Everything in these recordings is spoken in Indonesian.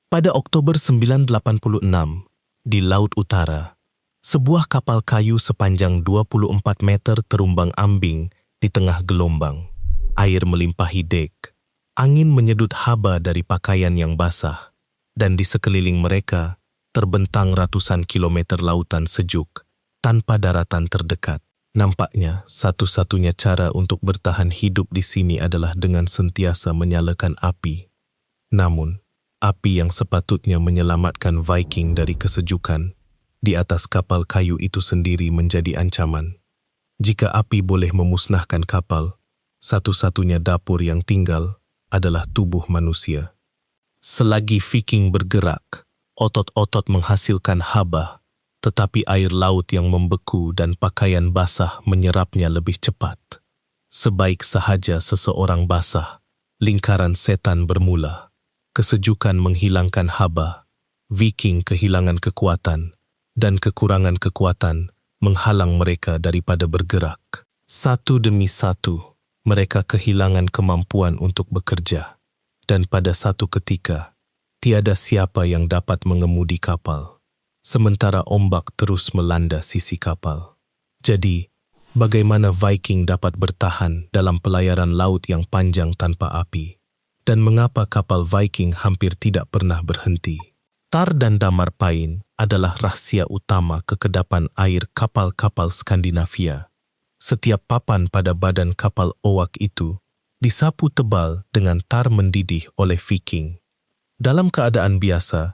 Pada Oktober 1986, di Laut Utara, sebuah kapal kayu sepanjang 24 meter terumbang-ambing di tengah gelombang. Air melimpahi dek, angin menyedut haba dari pakaian yang basah, dan di sekeliling mereka terbentang ratusan kilometer lautan sejuk tanpa daratan terdekat. Nampaknya satu-satunya cara untuk bertahan hidup di sini adalah dengan sentiasa menyalakan api. Namun, api yang sepatutnya menyelamatkan Viking dari kesejukan di atas kapal kayu itu sendiri menjadi ancaman. Jika api boleh memusnahkan kapal, satu-satunya dapur yang tinggal adalah tubuh manusia. Selagi Viking bergerak, otot-otot menghasilkan haba, tetapi air laut yang membeku dan pakaian basah menyerapnya lebih cepat. Sebaik sahaja seseorang basah, lingkaran setan bermula. Kesejukan menghilangkan haba, Viking kehilangan kekuatan, dan kekurangan kekuatan menghalang mereka daripada bergerak. Satu demi satu, mereka kehilangan kemampuan untuk bekerja, dan pada satu ketika, tiada siapa yang dapat mengemudi kapal, sementara ombak terus melanda sisi kapal. Jadi, bagaimana Viking dapat bertahan dalam pelayaran laut yang panjang tanpa api? Dan mengapa kapal Viking hampir tidak pernah berhenti? Tar dan damar pain adalah rahasia utama kekedapan air kapal-kapal Skandinavia. Setiap papan pada badan kapal owak itu disapu tebal dengan tar mendidih oleh Viking. Dalam keadaan biasa,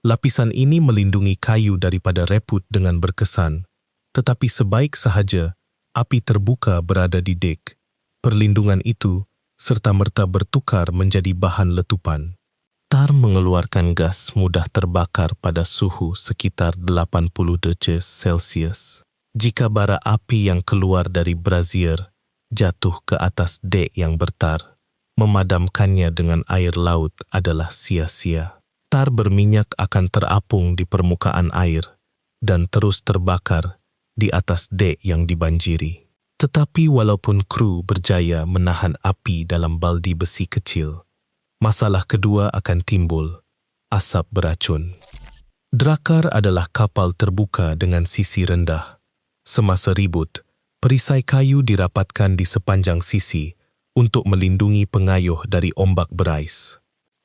lapisan ini melindungi kayu daripada reput dengan berkesan, tetapi sebaik sahaja api terbuka berada di dek, perlindungan itu serta-merta bertukar menjadi bahan letupan. Tar mengeluarkan gas mudah terbakar pada suhu sekitar 80 derajat Celcius. Jika bara api yang keluar dari brazier jatuh ke atas dek yang bertar, memadamkannya dengan air laut adalah sia-sia. Tar berminyak akan terapung di permukaan air dan terus terbakar di atas dek yang dibanjiri. Tetapi walaupun kru berjaya menahan api dalam baldi besi kecil, masalah kedua akan timbul, asap beracun. Drakar adalah kapal terbuka dengan sisi rendah. Semasa ribut, perisai kayu dirapatkan di sepanjang sisi untuk melindungi pengayuh dari ombak berais.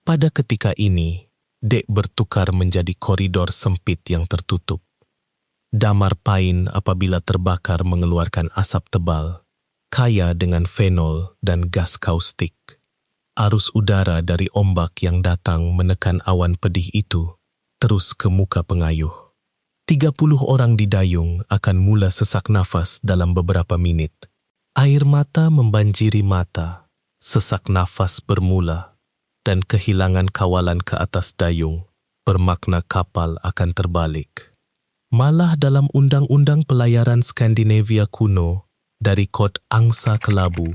Pada ketika ini, dek bertukar menjadi koridor sempit yang tertutup. Damar pain apabila terbakar mengeluarkan asap tebal, kaya dengan fenol dan gas kaustik. Arus udara dari ombak yang datang menekan awan pedih itu terus ke muka pengayuh. 30 orang di dayung akan mula sesak nafas dalam beberapa menit. Air mata membanjiri mata, sesak nafas bermula, dan kehilangan kawalan ke atas dayung bermakna kapal akan terbalik. Malah dalam undang-undang pelayaran Skandinavia kuno dari kod angsa kelabu,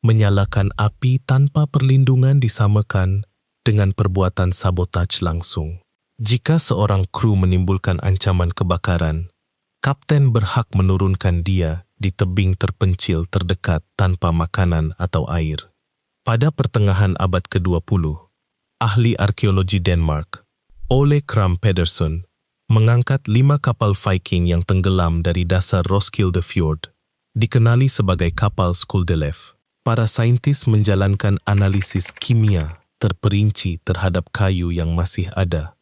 menyalakan api tanpa perlindungan disamakan dengan perbuatan sabotaj langsung. Jika seorang kru menimbulkan ancaman kebakaran, kapten berhak menurunkan dia di tebing terpencil terdekat tanpa makanan atau air. Pada pertengahan abad ke-20, ahli arkeologi Denmark, Ole Kram Pedersen, mengangkat 5 kapal Viking yang tenggelam dari dasar Roskilde Fjord, dikenali sebagai kapal Skuld. Para saintis menjalankan analisis kimia terperinci terhadap kayu yang masih ada.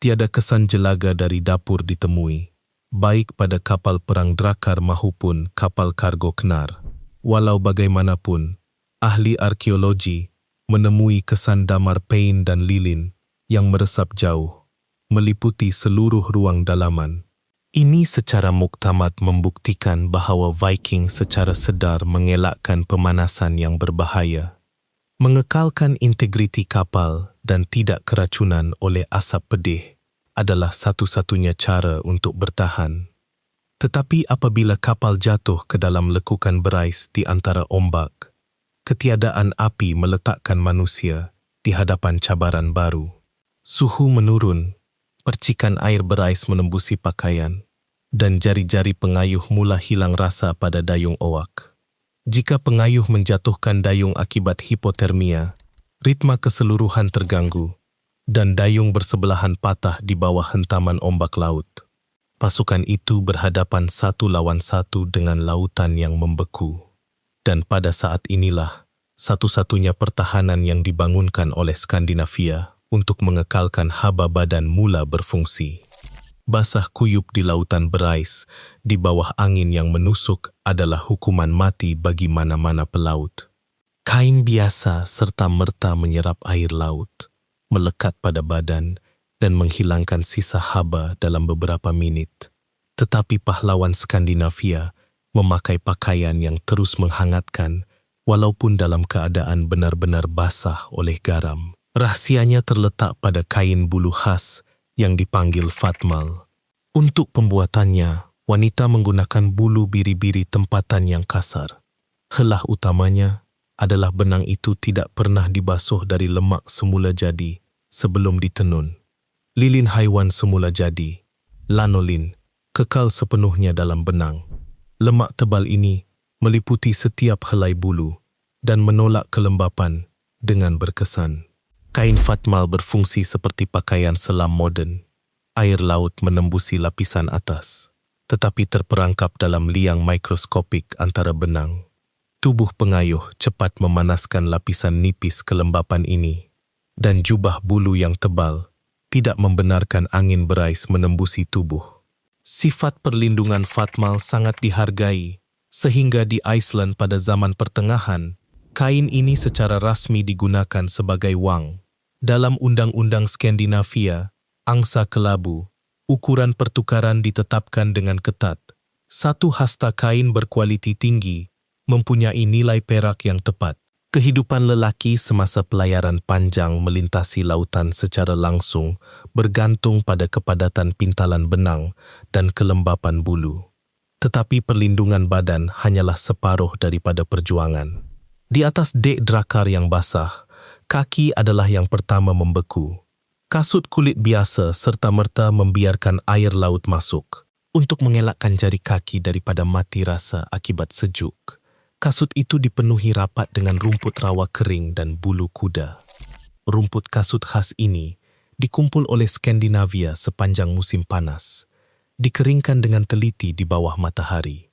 Tiada kesan jelaga dari dapur ditemui, baik pada kapal perang Drakar maupun kapal kargo Knarr. Walau bagaimanapun, ahli arkeologi menemui kesan damar pain dan lilin yang meresap jauh, meliputi seluruh ruang dalaman. Ini secara muktamad membuktikan bahawa Viking secara sedar mengelakkan pemanasan yang berbahaya, mengekalkan integriti kapal dan tidak keracunan oleh asap pedih adalah satu-satunya cara untuk bertahan. Tetapi apabila kapal jatuh ke dalam lekukan berais di antara ombak, ketiadaan api meletakkan manusia di hadapan cabaran baru. Suhu menurun, percikan air berais menembusi pakaian, dan jari-jari pengayuh mula hilang rasa pada dayung owak. Jika pengayuh menjatuhkan dayung akibat hipotermia, ritma keseluruhan terganggu, dan dayung bersebelahan patah di bawah hentaman ombak laut. Pasukan itu berhadapan satu lawan satu dengan lautan yang membeku. Dan pada saat inilah, satu-satunya pertahanan yang dibangunkan oleh Skandinavia untuk mengekalkan haba badan mula berfungsi. Basah kuyup di lautan berais, di bawah angin yang menusuk adalah hukuman mati bagi mana-mana pelaut. Kain biasa serta-merta menyerap air laut, melekat pada badan dan menghilangkan sisa haba dalam beberapa menit. Tetapi pahlawan Skandinavia memakai pakaian yang terus menghangatkan walaupun dalam keadaan benar-benar basah oleh garam. Rahasianya terletak pada kain bulu khas yang dipanggil fatmal. Untuk pembuatannya, wanita menggunakan bulu biri-biri tempatan yang kasar. Helah utamanya adalah benang itu tidak pernah dibasuh dari lemak semula jadi sebelum ditenun. Lilin haiwan semula jadi, lanolin, kekal sepenuhnya dalam benang. Lemak tebal ini meliputi setiap helai bulu dan menolak kelembapan dengan berkesan. Kain fatmal berfungsi seperti pakaian selam moden. Air laut menembusi lapisan atas, tetapi terperangkap dalam liang mikroskopik antara benang. Tubuh pengayuh cepat memanaskan lapisan nipis kelembapan ini, dan jubah bulu yang tebal tidak membenarkan angin berais menembusi tubuh. Sifat perlindungan fatmal sangat dihargai, sehingga di Iceland pada zaman pertengahan, kain ini secara rasmi digunakan sebagai wang. Dalam Undang-Undang Skandinavia, angsa kelabu, ukuran pertukaran ditetapkan dengan ketat. Satu hasta kain berkualiti tinggi mempunyai nilai perak yang tepat. Kehidupan lelaki semasa pelayaran panjang melintasi lautan secara langsung bergantung pada kepadatan pintalan benang dan kelembapan bulu. Tetapi perlindungan badan hanyalah separuh daripada perjuangan. Di atas dek drakar yang basah, kaki adalah yang pertama membeku. Kasut kulit biasa serta-merta membiarkan air laut masuk. Untuk mengelakkan jari kaki daripada mati rasa akibat sejuk, kasut itu dipenuhi rapat dengan rumput rawa kering dan bulu kuda. Rumput kasut khas ini dikumpul oleh Skandinavia sepanjang musim panas, dikeringkan dengan teliti di bawah matahari.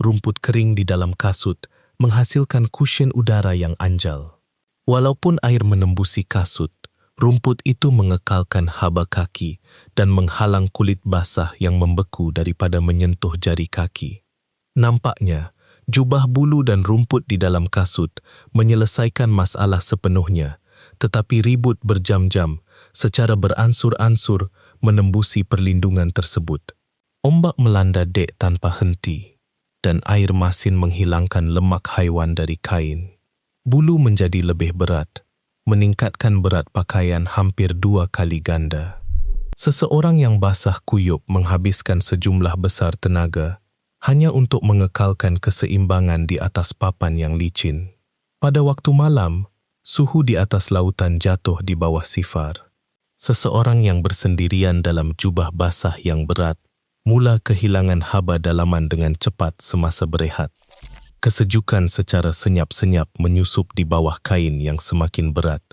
Rumput kering di dalam kasut menghasilkan kusyen udara yang anjal. Walaupun air menembusi kasut, rumput itu mengekalkan haba kaki dan menghalang kulit basah yang membeku daripada menyentuh jari kaki. Nampaknya, jubah bulu dan rumput di dalam kasut menyelesaikan masalah sepenuhnya, tetapi ribut berjam-jam secara beransur-ansur menembusi perlindungan tersebut. Ombak melanda dek tanpa henti, dan air masin menghilangkan lemak haiwan dari kain. Bulu menjadi lebih berat, meningkatkan berat pakaian hampir 2 kali ganda. Seseorang yang basah kuyup menghabiskan sejumlah besar tenaga hanya untuk mengekalkan keseimbangan di atas papan yang licin. Pada waktu malam, suhu di atas lautan jatuh di bawah sifar. Seseorang yang bersendirian dalam jubah basah yang berat mula kehilangan haba dalaman dengan cepat semasa berehat. Kesejukan secara senyap-senyap menyusup di bawah kain yang semakin berat,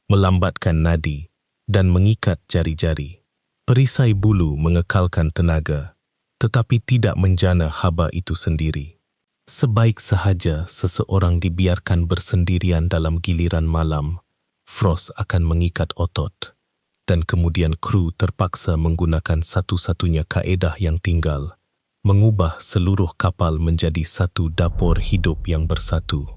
melambatkan nadi dan mengikat jari-jari. Perisai bulu mengekalkan tenaga, tetapi tidak menjana haba itu sendiri. Sebaik sahaja seseorang dibiarkan bersendirian dalam giliran malam, Frost akan mengikat otot, dan kemudian kru terpaksa menggunakan satu-satunya kaedah yang tinggal, mengubah seluruh kapal menjadi satu dapur hidup yang bersatu.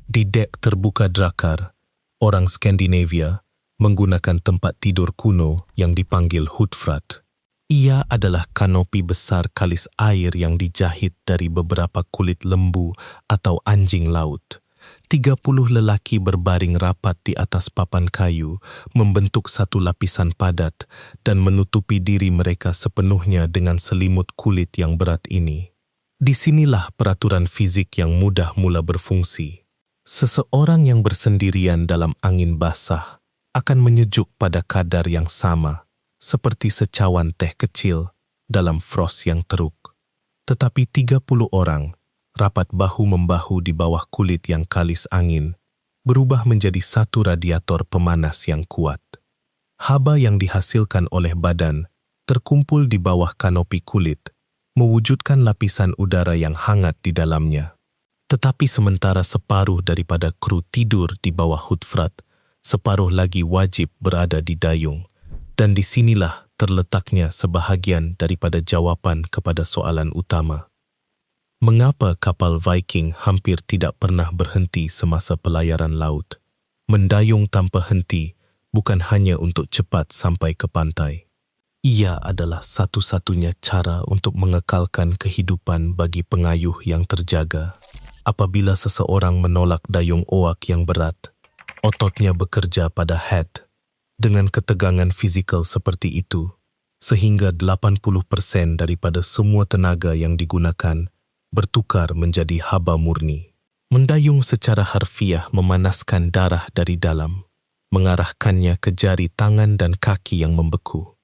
Di dek terbuka drakar, orang Skandinavia menggunakan tempat tidur kuno yang dipanggil hudfrat. Ia adalah kanopi besar kalis air yang dijahit dari beberapa kulit lembu atau anjing laut. 30 lelaki berbaring rapat di atas papan kayu, membentuk satu lapisan padat dan menutupi diri mereka sepenuhnya dengan selimut kulit yang berat ini. Disinilah peraturan fizik yang mudah mula berfungsi. Seseorang yang bersendirian dalam angin basah akan menyejuk pada kadar yang sama, seperti secawan teh kecil dalam frost yang teruk. Tetapi 30 orang rapat bahu-membahu di bawah kulit yang kalis angin, berubah menjadi satu radiator pemanas yang kuat. Haba yang dihasilkan oleh badan terkumpul di bawah kanopi kulit, mewujudkan lapisan udara yang hangat di dalamnya. Tetapi sementara separuh daripada kru tidur di bawah hudfrat, separuh lagi wajib berada di dayung. Dan disinilah terletaknya sebahagian daripada jawapan kepada soalan utama. Mengapa kapal Viking hampir tidak pernah berhenti semasa pelayaran laut? Mendayung tanpa henti bukan hanya untuk cepat sampai ke pantai. Ia adalah satu-satunya cara untuk mengekalkan kehidupan bagi pengayuh yang terjaga. Apabila seseorang menolak dayung oak yang berat, ototnya bekerja pada head dengan ketegangan fizikal seperti itu, sehingga 80% daripada semua tenaga yang digunakan bertukar menjadi haba murni. Mendayung secara harfiah memanaskan darah dari dalam, mengarahkannya ke jari tangan dan kaki yang membeku.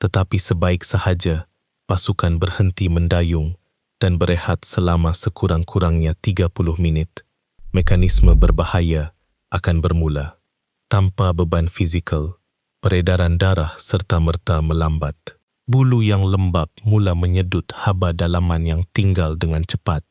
Tetapi sebaik sahaja pasukan berhenti mendayung dan berehat selama sekurang-kurangnya 30 minit, mekanisme berbahaya akan bermula. Tanpa beban fizikal, peredaran darah serta-merta melambat. Bulu yang lembab mula menyedut haba dalaman yang tinggal dengan cepat.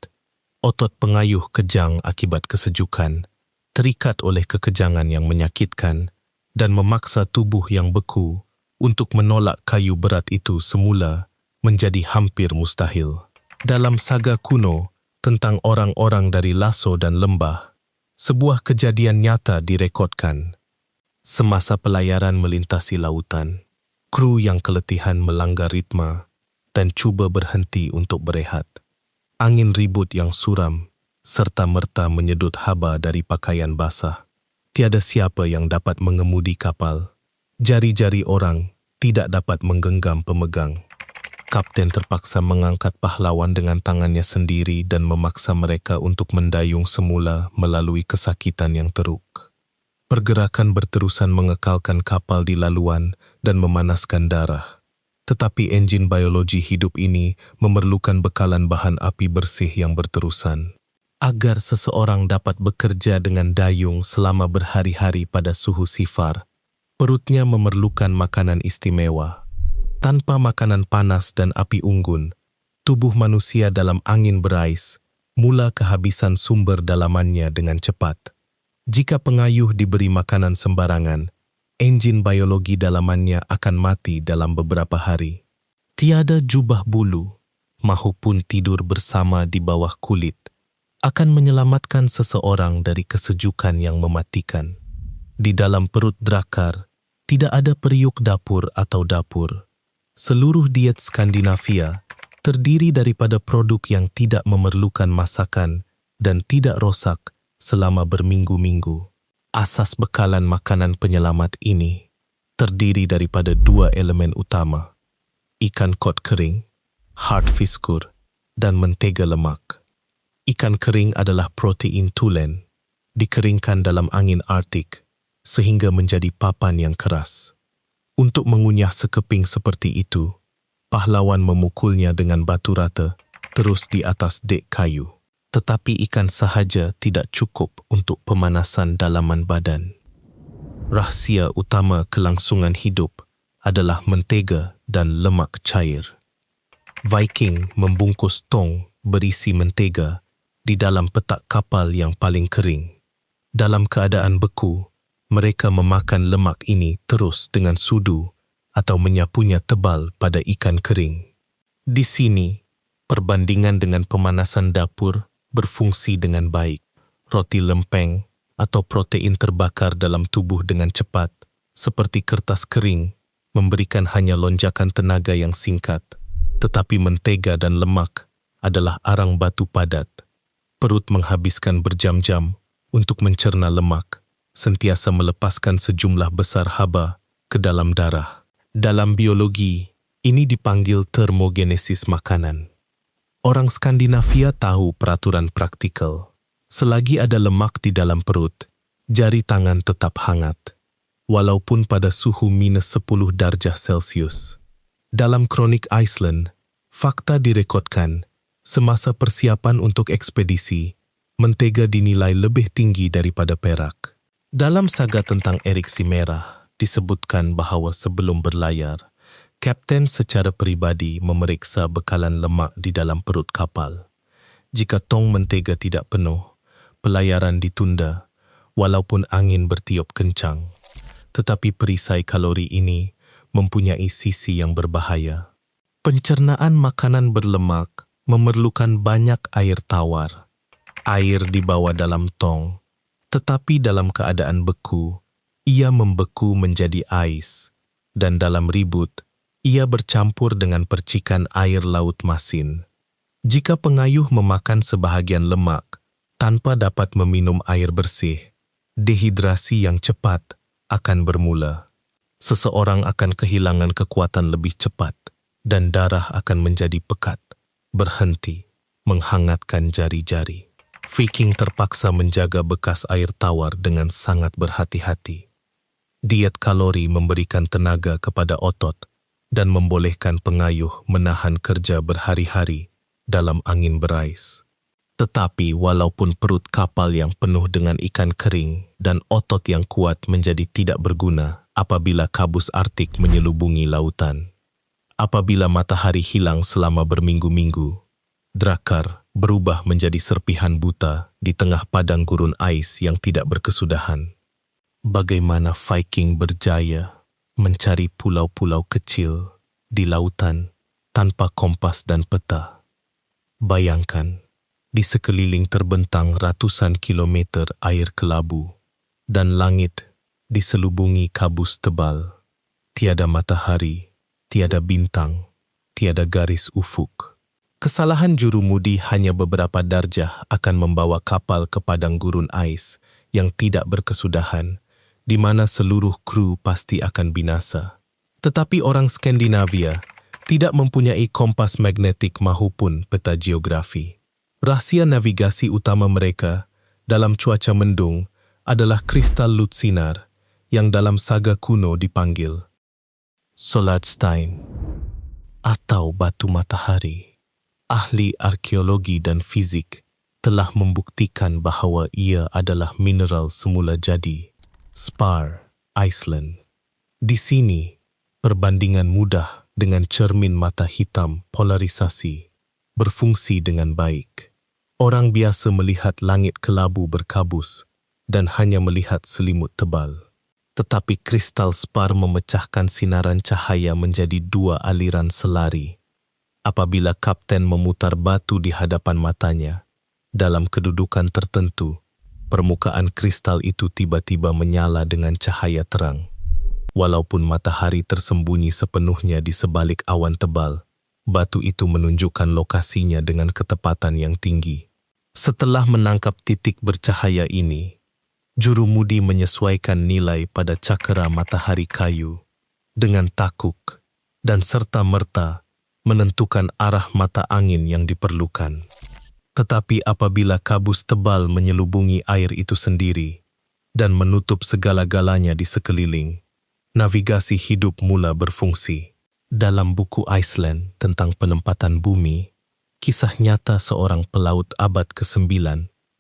Otot pengayuh kejang akibat kesejukan, terikat oleh kekejangan yang menyakitkan dan memaksa tubuh yang beku untuk menolak kayu berat itu semula menjadi hampir mustahil. Dalam saga kuno tentang orang-orang dari Lasso dan Lembah, sebuah kejadian nyata direkodkan. Semasa pelayaran melintasi lautan, kru yang keletihan melanggar ritma dan cuba berhenti untuk berehat. Angin ribut yang suram serta-merta menyedut haba dari pakaian basah. Tiada siapa yang dapat mengemudi kapal. Jari-jari orang tidak dapat menggenggam pemegang. Kapten terpaksa mengangkat pahlawan dengan tangannya sendiri dan memaksa mereka untuk mendayung semula melalui kesakitan yang teruk. Pergerakan berterusan mengekalkan kapal di laluan dan memanaskan darah. Tetapi enjin biologi hidup ini memerlukan bekalan bahan api bersih yang berterusan. Agar seseorang dapat bekerja dengan dayung selama berhari-hari pada suhu sifar, perutnya memerlukan makanan istimewa. Tanpa makanan panas dan api unggun, tubuh manusia dalam angin berais mula kehabisan sumber dalamannya dengan cepat. Jika pengayuh diberi makanan sembarangan, enjin biologi dalamannya akan mati dalam beberapa hari. Tiada jubah bulu, mahupun tidur bersama di bawah kulit, akan menyelamatkan seseorang dari kesejukan yang mematikan. Di dalam perut drakar, tidak ada periuk dapur atau dapur. Seluruh diet Skandinavia terdiri daripada produk yang tidak memerlukan masakan dan tidak rosak selama berminggu-minggu. Asas bekalan makanan penyelamat ini terdiri daripada dua elemen utama, ikan kod kering, hartfiskur, dan mentega lemak. Ikan kering adalah protein tulen, dikeringkan dalam angin Arktik sehingga menjadi papan yang keras. Untuk mengunyah sekeping seperti itu, pahlawan memukulnya dengan batu rata terus di atas dek kayu. Tetapi ikan sahaja tidak cukup untuk pemanasan dalaman badan. Rahsia utama kelangsungan hidup adalah mentega dan lemak cair. Viking membungkus tong berisi mentega di dalam petak kapal yang paling kering. Dalam keadaan beku, mereka memakan lemak ini terus dengan sudu atau menyapunya tebal pada ikan kering. Di sini, perbandingan dengan pemanasan dapur berfungsi dengan baik. Roti lempeng atau protein terbakar dalam tubuh dengan cepat, seperti kertas kering, memberikan hanya lonjakan tenaga yang singkat. Tetapi mentega dan lemak adalah arang batu padat. Perut menghabiskan berjam-jam untuk mencerna lemak, sentiasa melepaskan sejumlah besar haba ke dalam darah. Dalam biologi, ini dipanggil termogenesis makanan. Orang Skandinavia tahu peraturan praktikal. Selagi ada lemak di dalam perut, jari tangan tetap hangat, walaupun pada suhu -10 darjah Celcius. Dalam kronik Iceland, fakta direkodkan, semasa persiapan untuk ekspedisi, mentega dinilai lebih tinggi daripada perak. Dalam saga tentang Erik si Merah, disebutkan bahawa sebelum berlayar, Kapten secara peribadi memeriksa bekalan lemak di dalam perut kapal. Jika tong mentega tidak penuh, pelayaran ditunda walaupun angin bertiup kencang. Tetapi perisai kalori ini mempunyai sisi yang berbahaya. Pencernaan makanan berlemak memerlukan banyak air tawar. Air dibawa dalam tong, tetapi dalam keadaan beku, ia membeku menjadi ais, dan dalam ribut, ia bercampur dengan percikan air laut masin. Jika pengayuh memakan sebahagian lemak tanpa dapat meminum air bersih, dehidrasi yang cepat akan bermula. Seseorang akan kehilangan kekuatan lebih cepat dan darah akan menjadi pekat, berhenti, menghangatkan jari-jari. Viking terpaksa menjaga bekas air tawar dengan sangat berhati-hati. Diet kalori memberikan tenaga kepada otot dan membolehkan pengayuh menahan kerja berhari-hari dalam angin berais. Tetapi walaupun perut kapal yang penuh dengan ikan kering dan otot yang kuat menjadi tidak berguna apabila kabus Arktik menyelubungi lautan. Apabila matahari hilang selama berminggu-minggu, Drakkar berubah menjadi serpihan buta di tengah padang gurun ais yang tidak berkesudahan. Bagaimana Viking berjaya mencari pulau-pulau kecil di lautan tanpa kompas dan peta. Bayangkan, di sekeliling terbentang ratusan kilometer air kelabu, dan langit diselubungi kabus tebal. Tiada matahari, tiada bintang, tiada garis ufuk. Kesalahan jurumudi hanya beberapa darjah akan membawa kapal ke padang gurun ais yang tidak berkesudahan, di mana seluruh kru pasti akan binasa. Tetapi orang Skandinavia tidak mempunyai kompas magnetik mahupun peta geografi. Rahsia navigasi utama mereka dalam cuaca mendung adalah kristal lutsinar yang dalam saga kuno dipanggil Solarstein atau batu matahari. Ahli arkeologi dan fizik telah membuktikan bahawa ia adalah mineral semula jadi, spar, Iceland. Di sini, perbandingan mudah dengan cermin mata hitam polarisasi berfungsi dengan baik. Orang biasa melihat langit kelabu berkabus dan hanya melihat selimut tebal. Tetapi kristal spar memecahkan sinaran cahaya menjadi dua aliran selari. Apabila kapten memutar batu di hadapan matanya, dalam kedudukan tertentu, permukaan kristal itu tiba-tiba menyala dengan cahaya terang. Walaupun matahari tersembunyi sepenuhnya di sebalik awan tebal, batu itu menunjukkan lokasinya dengan ketepatan yang tinggi. Setelah menangkap titik bercahaya ini, jurumudi menyesuaikan nilai pada cakera matahari kayu dengan takuk dan serta-merta menentukan arah mata angin yang diperlukan. Tetapi apabila kabus tebal menyelubungi air itu sendiri dan menutup segala-galanya di sekeliling, navigasi hidup mula berfungsi. Dalam buku Iceland tentang penempatan bumi, kisah nyata seorang pelaut abad ke-9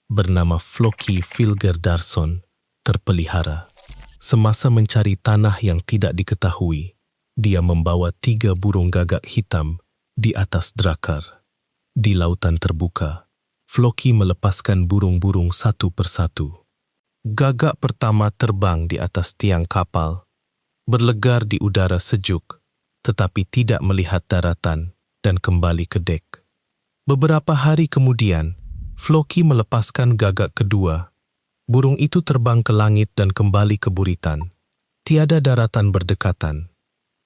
bernama Floki Filgerdarsson terpelihara. Semasa mencari tanah yang tidak diketahui, dia membawa 3 burung gagak hitam di atas Drakkar. Di lautan terbuka, Floki melepaskan burung-burung satu persatu. Gagak pertama terbang di atas tiang kapal, berlegar di udara sejuk, tetapi tidak melihat daratan dan kembali ke dek. Beberapa hari kemudian, Floki melepaskan gagak kedua. Burung itu terbang ke langit dan kembali ke buritan. Tiada daratan berdekatan.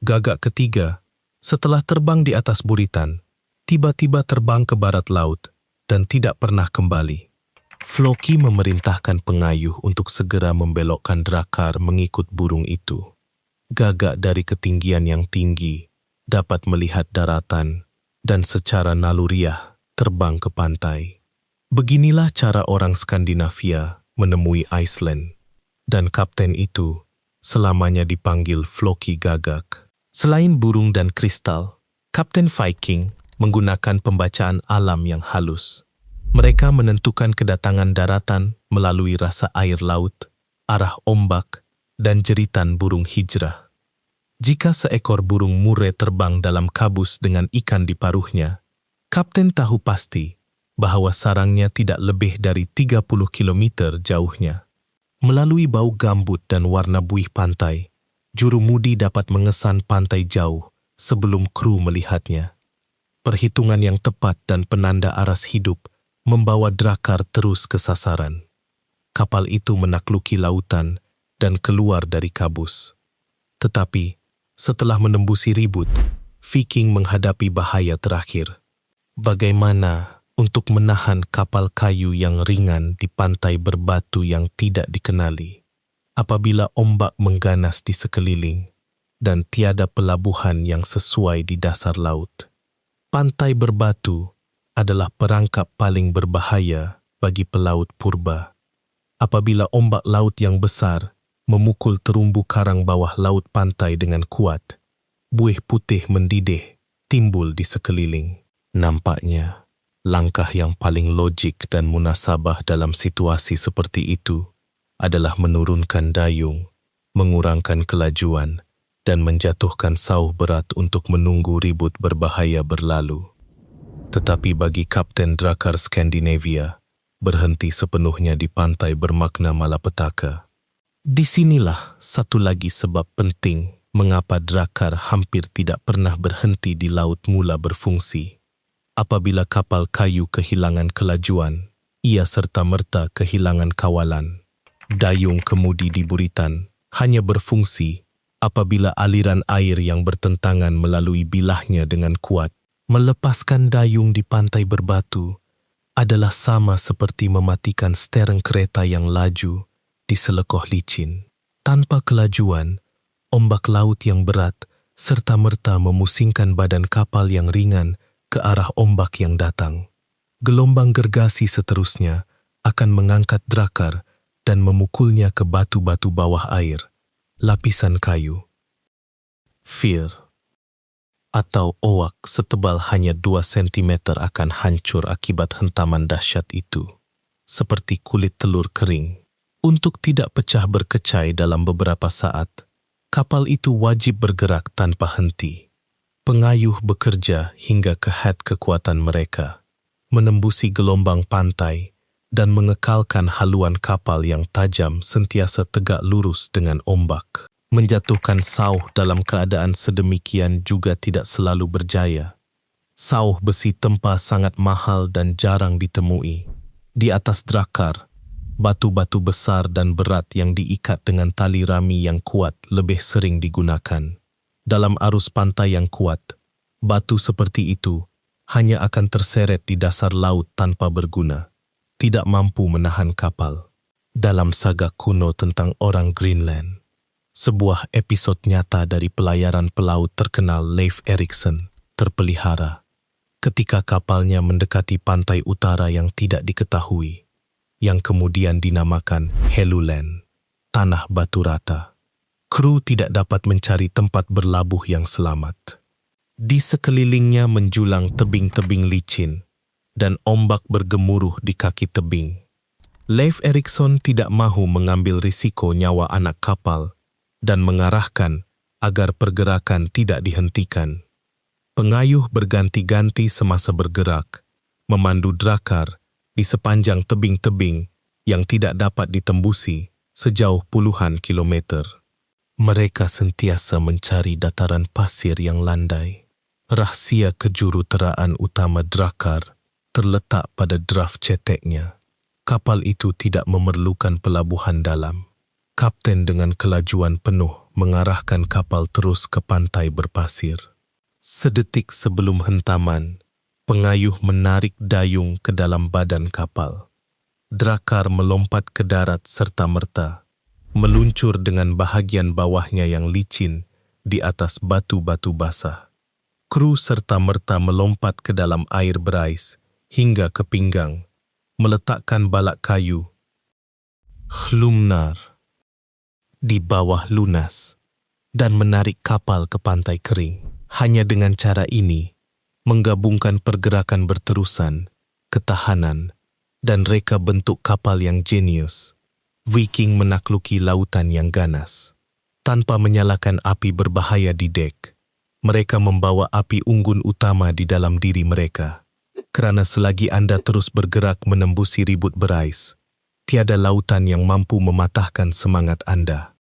Gagak ketiga, setelah terbang di atas buritan, tiba-tiba terbang ke barat laut dan tidak pernah kembali. Floki memerintahkan pengayuh untuk segera membelokkan Drakkar mengikut burung itu. Gagak dari ketinggian yang tinggi dapat melihat daratan dan secara naluriah terbang ke pantai. Beginilah cara orang Skandinavia menemui Iceland, dan kapten itu selamanya dipanggil Floki Gagak. Selain burung dan kristal, Kapten Viking menggunakan pembacaan alam yang halus. Mereka menentukan kedatangan daratan melalui rasa air laut, arah ombak, dan jeritan burung hijrah. Jika seekor burung murai terbang dalam kabus dengan ikan di paruhnya, Kapten tahu pasti bahwa sarangnya tidak lebih dari 30 kilometer jauhnya. Melalui bau gambut dan warna buih pantai, jurumudi dapat mengesan pantai jauh sebelum kru melihatnya. Perhitungan yang tepat dan penanda aras hidup membawa Drakar terus ke sasaran. Kapal itu menakluki lautan dan keluar dari kabus. Tetapi, setelah menembusi ribut, Viking menghadapi bahaya terakhir. Bagaimana untuk menahan kapal kayu yang ringan di pantai berbatu yang tidak dikenali, apabila ombak mengganas di sekeliling dan tiada pelabuhan yang sesuai di dasar laut? Pantai berbatu adalah perangkap paling berbahaya bagi pelaut purba. Apabila ombak laut yang besar memukul terumbu karang bawah laut pantai dengan kuat, buih putih mendidih timbul di sekeliling. Nampaknya, langkah yang paling logik dan munasabah dalam situasi seperti itu adalah menurunkan dayung, mengurangkan kelajuan, dan menjatuhkan sauh berat untuk menunggu ribut berbahaya berlalu. Tetapi bagi Kapten Drakar Skandinavia, berhenti sepenuhnya di pantai bermakna malapetaka. Disinilah satu lagi sebab penting mengapa Drakar hampir tidak pernah berhenti di laut mula berfungsi. Apabila kapal kayu kehilangan kelajuan, ia serta-merta kehilangan kawalan. Dayung kemudi di buritan hanya berfungsi apabila aliran air yang bertentangan melalui bilahnya dengan kuat. Melepaskan dayung di pantai berbatu adalah sama seperti mematikan stering kereta yang laju di selekoh licin. Tanpa kelajuan, ombak laut yang berat serta-merta memusingkan badan kapal yang ringan ke arah ombak yang datang. Gelombang gergasi seterusnya akan mengangkat Drakar dan memukulnya ke batu-batu bawah air, lapisan kayu. Fear atau owak setebal hanya 2 cm akan hancur akibat hentaman dahsyat itu, seperti kulit telur kering. Untuk tidak pecah berkecai dalam beberapa saat, kapal itu wajib bergerak tanpa henti. Pengayuh bekerja hingga ke head kekuatan mereka, menembusi gelombang pantai dan mengekalkan haluan kapal yang tajam sentiasa tegak lurus dengan ombak. Menjatuhkan sauh dalam keadaan sedemikian juga tidak selalu berjaya. Sauh besi tempa sangat mahal dan jarang ditemui. Di atas Drakar, batu-batu besar dan berat yang diikat dengan tali rami yang kuat lebih sering digunakan. Dalam arus pantai yang kuat, batu seperti itu hanya akan terseret di dasar laut tanpa berguna, tidak mampu menahan kapal. Dalam saga kuno tentang orang Greenland, sebuah episod nyata dari pelayaran pelaut terkenal Leif Erikson terpelihara ketika kapalnya mendekati pantai utara yang tidak diketahui, yang kemudian dinamakan Helluland, tanah batu rata. Kru tidak dapat mencari tempat berlabuh yang selamat. Di sekelilingnya menjulang tebing-tebing licin dan ombak bergemuruh di kaki tebing. Leif Erikson tidak mahu mengambil risiko nyawa anak kapal dan mengarahkan agar pergerakan tidak dihentikan. Pengayuh berganti-ganti semasa bergerak, memandu Drakar di sepanjang tebing-tebing yang tidak dapat ditembusi sejauh puluhan kilometer. Mereka sentiasa mencari dataran pasir yang landai. Rahsia kejuruteraan utama Drakar terletak pada draft ceteknya. Kapal itu tidak memerlukan pelabuhan dalam. Kapten dengan kelajuan penuh mengarahkan kapal terus ke pantai berpasir. Sedetik sebelum hentaman, pengayuh menarik dayung ke dalam badan kapal. Drakar melompat ke darat serta-merta, meluncur dengan bahagian bawahnya yang licin di atas batu-batu basah. Kru serta-merta melompat ke dalam air berais hingga ke pinggang, meletakkan balak kayu Hlumnar di bawah lunas dan menarik kapal ke pantai kering. Hanya dengan cara ini, menggabungkan pergerakan berterusan, ketahanan, dan reka bentuk kapal yang jenius, Viking menakluki lautan yang ganas. Tanpa menyalakan api berbahaya di dek, mereka membawa api unggun utama di dalam diri mereka. Kerana selagi Anda terus bergerak menembusi ribut berais, tiada lautan yang mampu mematahkan semangat Anda.